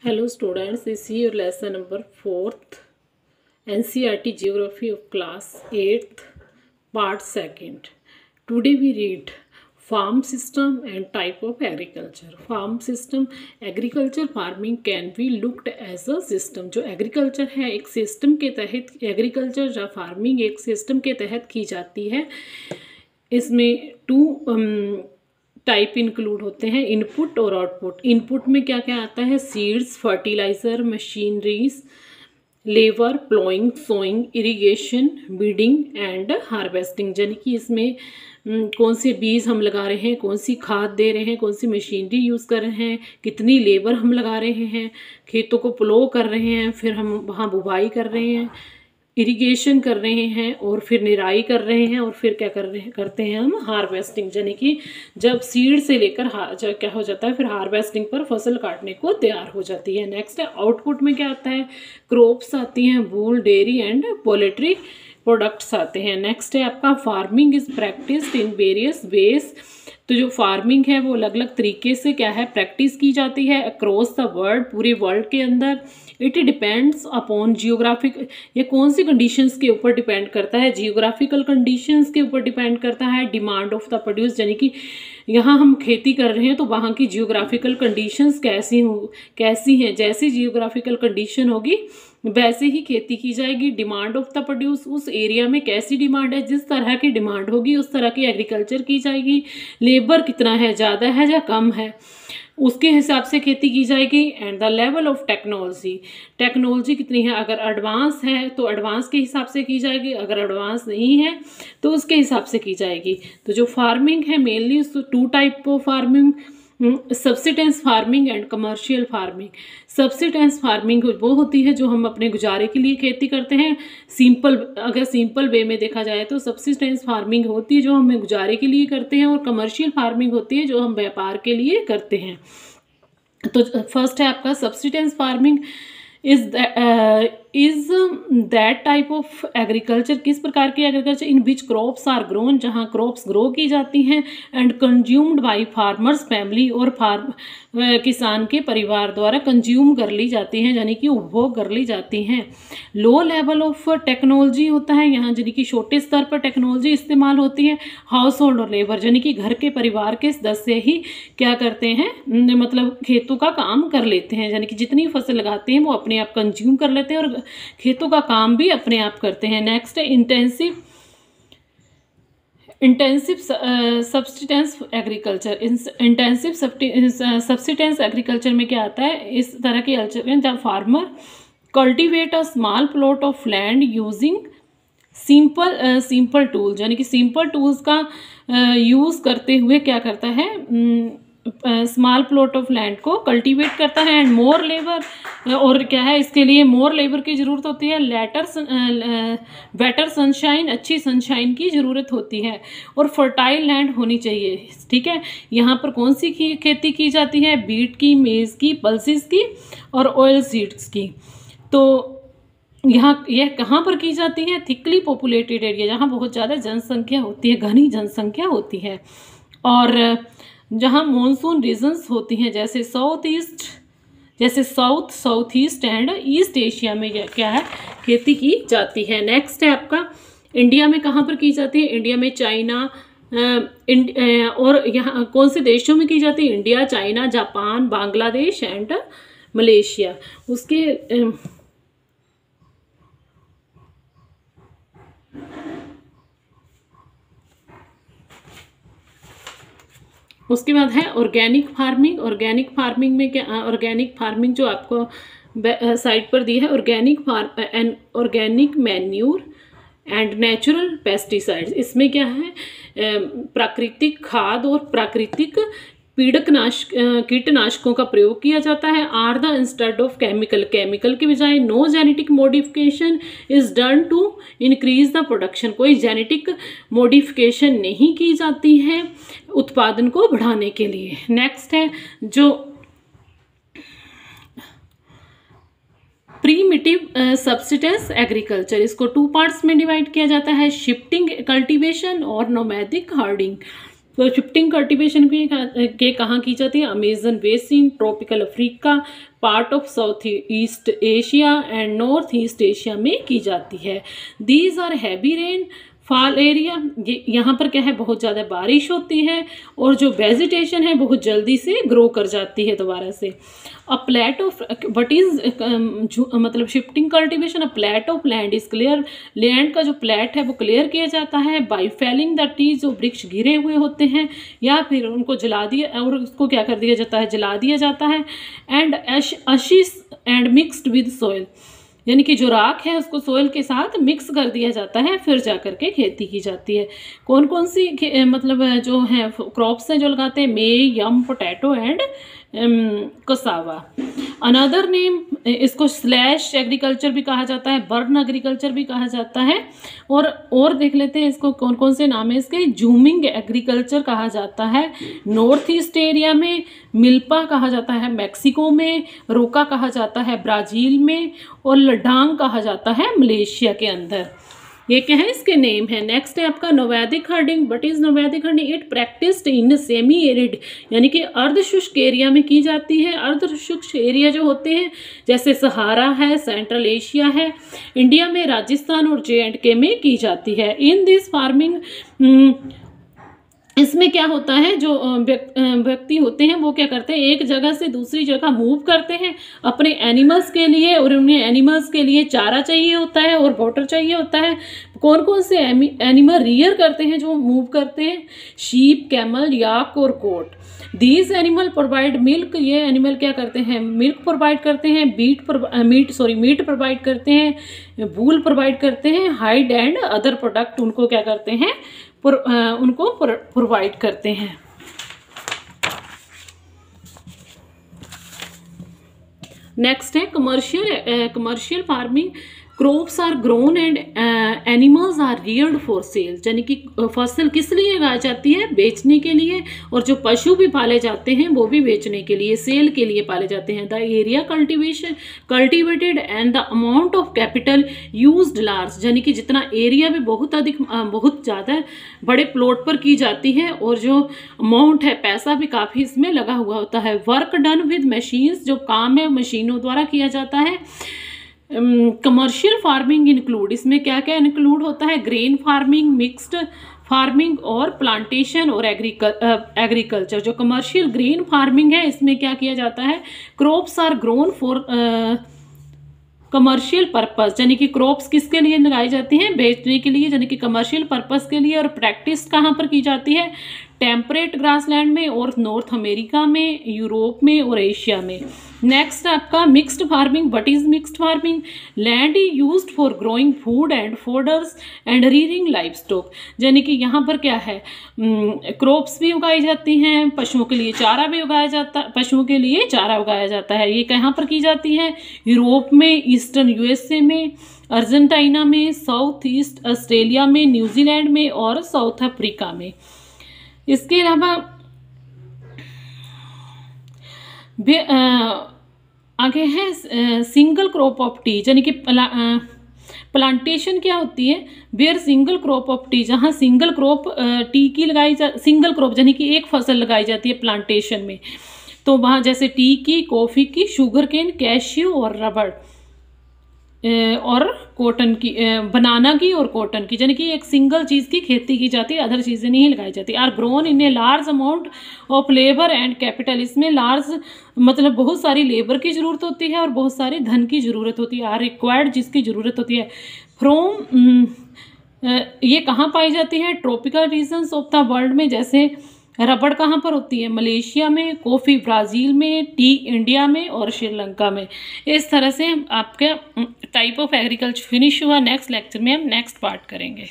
Hello students, this is your lesson number 4th NCERT Geography of class 8th part 2nd. Today we read farm system and type of agriculture. Farm system, agriculture farming can be looked as a system. जो agriculture है एक system के तहत, agriculture या farming एक system के तहत की जाती है. इसमें टू टाइप इंक्लूड होते हैं, इनपुट और आउटपुट. इनपुट में क्या क्या आता है? Seeds, fertilizer, machineries, labour, ploughing, sowing, irrigation, weeding and harvesting. यानी कि इसमें कौन से बीज हम लगा रहे हैं, कौन सी खाद दे रहे हैं, कौन सी मशीनरी यूज़ कर रहे हैं, कितनी लेबर हम लगा रहे हैं, खेतों को प्लो कर रहे हैं, फिर हम वहाँ बुवाई कर रहे हैं, इरिगेशन कर रहे हैं और फिर निराई कर रहे हैं और फिर क्या करते हैं हम? हार्वेस्टिंग. यानी कि जब सीड से लेकर क्या हो जाता है, फिर हार्वेस्टिंग पर फसल काटने को तैयार हो जाती है. नेक्स्ट है आउटपुट में क्या आता है? क्रॉप्स आती हैं, वूल, डेयरी एंड पोल्ट्री प्रोडक्ट्स आते हैं. नेक्स्ट है आपका farming is practised in various ways. तो जो फार्मिंग है वो अलग अलग तरीके से क्या है? प्रैक्टिस की जाती है अक्रॉस द वर्ल्ड, पूरे वर्ल्ड के अंदर. इट डिपेंड्स अपॉन जियोग्राफिक, ये कौन सी कंडीशंस के ऊपर डिपेंड करता है? जियोग्राफिकल कंडीशंस के ऊपर डिपेंड करता है. डिमांड ऑफ द प्रोड्यूस, यानी कि यहाँ हम खेती कर रहे हैं तो वहाँ की जियोग्राफिकल कंडीशंस कैसी हैं. जैसी जियोग्राफिकल कंडीशन होगी वैसे ही खेती की जाएगी. डिमांड ऑफ द प्रोड्यूस, उस एरिया में कैसी डिमांड है, जिस तरह की डिमांड होगी उस तरह की एग्रीकल्चर की जाएगी. लेबर कितना है, ज़्यादा है या कम है, उसके हिसाब से खेती की जाएगी. And the level of technology, technology कितनी है, अगर एडवांस है तो एडवांस के हिसाब से की जाएगी, अगर एडवांस नहीं है तो उसके हिसाब से की जाएगी. तो जो फार्मिंग है mainly two type of farming, subsistence farming and commercial farming. Subsistence farming वो होती है जो हम अपने गुजारे के लिए खेती करते हैं. अगर सिंपल वे में देखा जाए तो सब्सिस्टेंस फार्मिंग होती है जो हम गुजारे के लिए करते हैं, और कमर्शियल फार्मिंग होती है जो हम व्यापार के लिए करते हैं. तो फर्स्ट है आपका subsistence farming is that type of agriculture. किस प्रकार की agriculture? In which crops are grown, जहाँ क्रॉप्स ग्रो की जाती हैं, and consumed by farmers family, और किसान के परिवार द्वारा कंज्यूम कर ली जाती हैं, यानी कि उपभोग कर ली जाती हैं. लो लेवल ऑफ टेक्नोलॉजी होता है यहाँ, यानी कि छोटे स्तर पर टेक्नोलॉजी इस्तेमाल होती है. हाउस होल्ड और लेबर, यानी कि घर के परिवार के सदस्य ही क्या करते हैं, मतलब खेतों का काम कर लेते हैं, यानी कि जितनी फसल लगाते हैं वो अपने आप कंज्यूम कर लेते हैं और खेतों का काम भी अपने आप करते हैं. नेक्स्ट है intensive subsistence agriculture. Intensive subsistence agriculture में क्या आता है? इस तरह के कल्चर में the farmer cultivate a small plot of land using simple tools, यानी कि सिंपल टूल्स का यूज़ करते हुए क्या करता है? स्मॉल प्लॉट ऑफ लैंड को कल्टीवेट करता है. एंड मोर लेबर, और क्या है इसके लिए? मोर लेबर की ज़रूरत होती है. बेटर सनशाइन, अच्छी सनशाइन की ज़रूरत होती है, और फर्टाइल लैंड होनी चाहिए. ठीक है, यहाँ पर कौन सी खेती की जाती है? बीट की, मेज़ की, पल्सेस की और ऑयल सीड्स की. तो यह कहाँ पर की जाती है? थिकली पॉपुलेटेड एरिया, जहाँ बहुत ज़्यादा जनसंख्या होती है, घनी जनसंख्या होती है, और जहाँ मॉनसून रीजन्स होती हैं, जैसे south east and east Asia में क्या है? खेती की जाती है. नेक्स्ट है आपका इंडिया में कहाँ पर की जाती है? इंडिया में चाइना और यहाँ कौन से देशों में की जाती है? India, China, Japan, Bangladesh and Malaysia. उसके बाद है ऑर्गेनिक फार्मिंग. ऑर्गेनिक फार्मिंग में क्या? ऑर्गेनिक फार्मिंग जो आपको साइट पर दी है, organic manure and natural pesticides. इसमें क्या है? प्राकृतिक खाद और प्राकृतिक कीटनाशकों का प्रयोग किया जाता है. Are the instead of chemical के बजाय no genetic modification is done to increase the production. कोई जेनेटिक मॉडिफिकेशन नहीं की जाती है उत्पादन को बढ़ाने के लिए. नेक्स्ट है जो प्रीमिटिव सब्सिस्टेंस एग्रीकल्चर. इसको टू पार्ट्स में डिवाइड किया जाता है, शिफ्टिंग कल्टीवेशन और नोमैडिक हर्डिंग. तो शिफ्टिंग कल्टीवेशन भी के कहाँ की जाती है? Amazon basin, tropical Africa, part of south east Asia and north east Asia में की जाती है। These are heavy rain fall area, ये यहाँ पर क्या है, बहुत ज़्यादा बारिश होती है और जो वेजिटेशन है बहुत जल्दी से ग्रो कर जाती है दोबारा से। A plate of what is मतलब shifting cultivation, a plate of land is clear, land का जो प्लेट है वो क्लियर किया जाता है बाई फेलिंग द ट्रीज, जो वृक्ष गिरे हुए होते हैं या फिर उनको जला दिया और उसको क्या कर दिया जाता है, जला दिया जाता है। And ash is and mixed with soil, यानी कि जो राख है उसको सोयल के साथ मिक्स कर दिया जाता है, फिर जाकर के खेती की जाती है। कौन कौन सी मतलब जो है क्रॉप्स हैं जो लगाते हैं? Maize, yam, potato and cassava. Another name, इसको स्लैश एग्रीकल्चर भी कहा जाता है, बर्न एग्रीकल्चर भी कहा जाता है। और देख लेते हैं इसको कौन कौन से नाम है इसके। जूमिंग एग्रीकल्चर कहा जाता है नॉर्थ ईस्ट एरिया में, मिल्पा कहा जाता है मैक्सिको में, रोका कहा जाता है ब्राज़ील में और लडांग कहा जाता है मलेशिया के अंदर। ये क्या है, इसके नेम है। नेक्स्ट है आपका nomadic herding. What is nomadic herding? It practised in semi arid, यानी कि अर्धशुष्क एरिया में की जाती है। अर्धशुष्क एरिया जो होते हैं जैसे सहारा है, सेंट्रल एशिया है, इंडिया में राजस्थान और J&K में की जाती है। इन दिस फार्मिंग, इसमें क्या होता है, जो व्यक्ति होते हैं वो क्या करते हैं, एक जगह से दूसरी जगह मूव करते हैं अपने एनिमल्स के लिए, और उन्हें एनिमल्स के लिए चारा चाहिए होता है और वाटर चाहिए होता है। कौन कौन से एनिमल रियर करते हैं जो मूव करते हैं? शीप, कैमल, याक और गोट। दीज एनिमल प्रोवाइड मिल्क, ये एनिमल क्या करते हैं, मिल्क प्रोवाइड करते हैं, मीट प्रोवाइड करते हैं, वूल प्रोवाइड करते हैं, हाइड एंड अदर प्रोडक्ट उनको क्या करते हैं, उनको प्रोवाइड करते हैं। नेक्स्ट है commercial farming. Crops are grown and animals are reared for sale, यानी कि फसल किस लिए उगाई जाती है? बेचने के लिए, और जो पशु भी पाले जाते हैं वो भी बेचने के लिए, सेल के लिए पाले जाते हैं। The area cultivated and the amount of capital used large, यानी कि जितना एरिया भी बहुत ज़्यादा बड़े प्लॉट पर की जाती है और जो अमाउंट है पैसा भी काफ़ी इसमें लगा हुआ होता है। वर्क डन विद मशीन्स, जो काम है मशीनों द्वारा किया जाता है। कमर्शियल फार्मिंग इंक्लूड, इसमें क्या क्या इंक्लूड होता है? ग्रेन फार्मिंग, मिक्स्ड फार्मिंग और प्लांटेशन और एग्रीकल्चर। जो कमर्शियल ग्रेन फार्मिंग है इसमें क्या किया जाता है? Crops are grown for commercial purpose, यानी कि क्रॉप्स किसके लिए लगाई जाती हैं? बेचने के लिए, यानी कि कमर्शियल पर्पस के लिए। और प्रैक्टिस कहाँ पर की जाती है? टेम्परेट ग्रासलैंड में और नॉर्थ अमेरिका में, यूरोप में और एशिया में। नेक्स्ट आपका mixed farming. What is mixed farming? Land is used for growing food and fodders and rearing livestock, यानी कि यहाँ पर क्या है, क्रॉप्स भी उगाई जाती हैं, पशुओं के लिए चारा भी उगाया जाता है, पशुओं के लिए चारा उगाया जाता है। ये कहाँ पर की जाती है? यूरोप में, ईस्टर्न USA में, अर्जेंटीना में, साउथ ईस्ट ऑस्ट्रेलिया में, न्यूजीलैंड में और साउथ अफ्रीका में। इसके अलावा आगे है सिंगल क्रॉप ऑफ टी, यानी कि प्लांटेशन क्या होती है? Where single crop of tea, जहाँ सिंगल क्रॉप टी की सिंगल क्रॉप यानी कि एक फसल लगाई जाती है प्लांटेशन में। तो वहाँ जैसे टी की, कॉफ़ी की, शुगर केन, कैश्यू और रबड़ और कॉटन की, बनाना की और कॉटन की, यानी कि एक सिंगल चीज़ की खेती की जाती है, अदर चीज़ें नहीं लगाई जाती। Are grown in a large amount of labour and capital, इसमें लार्ज मतलब बहुत सारी लेबर की ज़रूरत होती है और बहुत सारे धन की ज़रूरत होती है। आर रिक्वायर्ड, जिसकी ज़रूरत होती है। फ्रॉम ये कहाँ पाई जाती है? Tropical regions of the world में, जैसे रबड़ कहाँ पर होती है? मलेशिया में, कॉफ़ी ब्राज़ील में, टी इंडिया में और श्रीलंका में। इस तरह से आपका टाइप ऑफ एग्रीकल्चर फिनिश हुआ। नेक्स्ट लेक्चर में हम नेक्स्ट पार्ट करेंगे।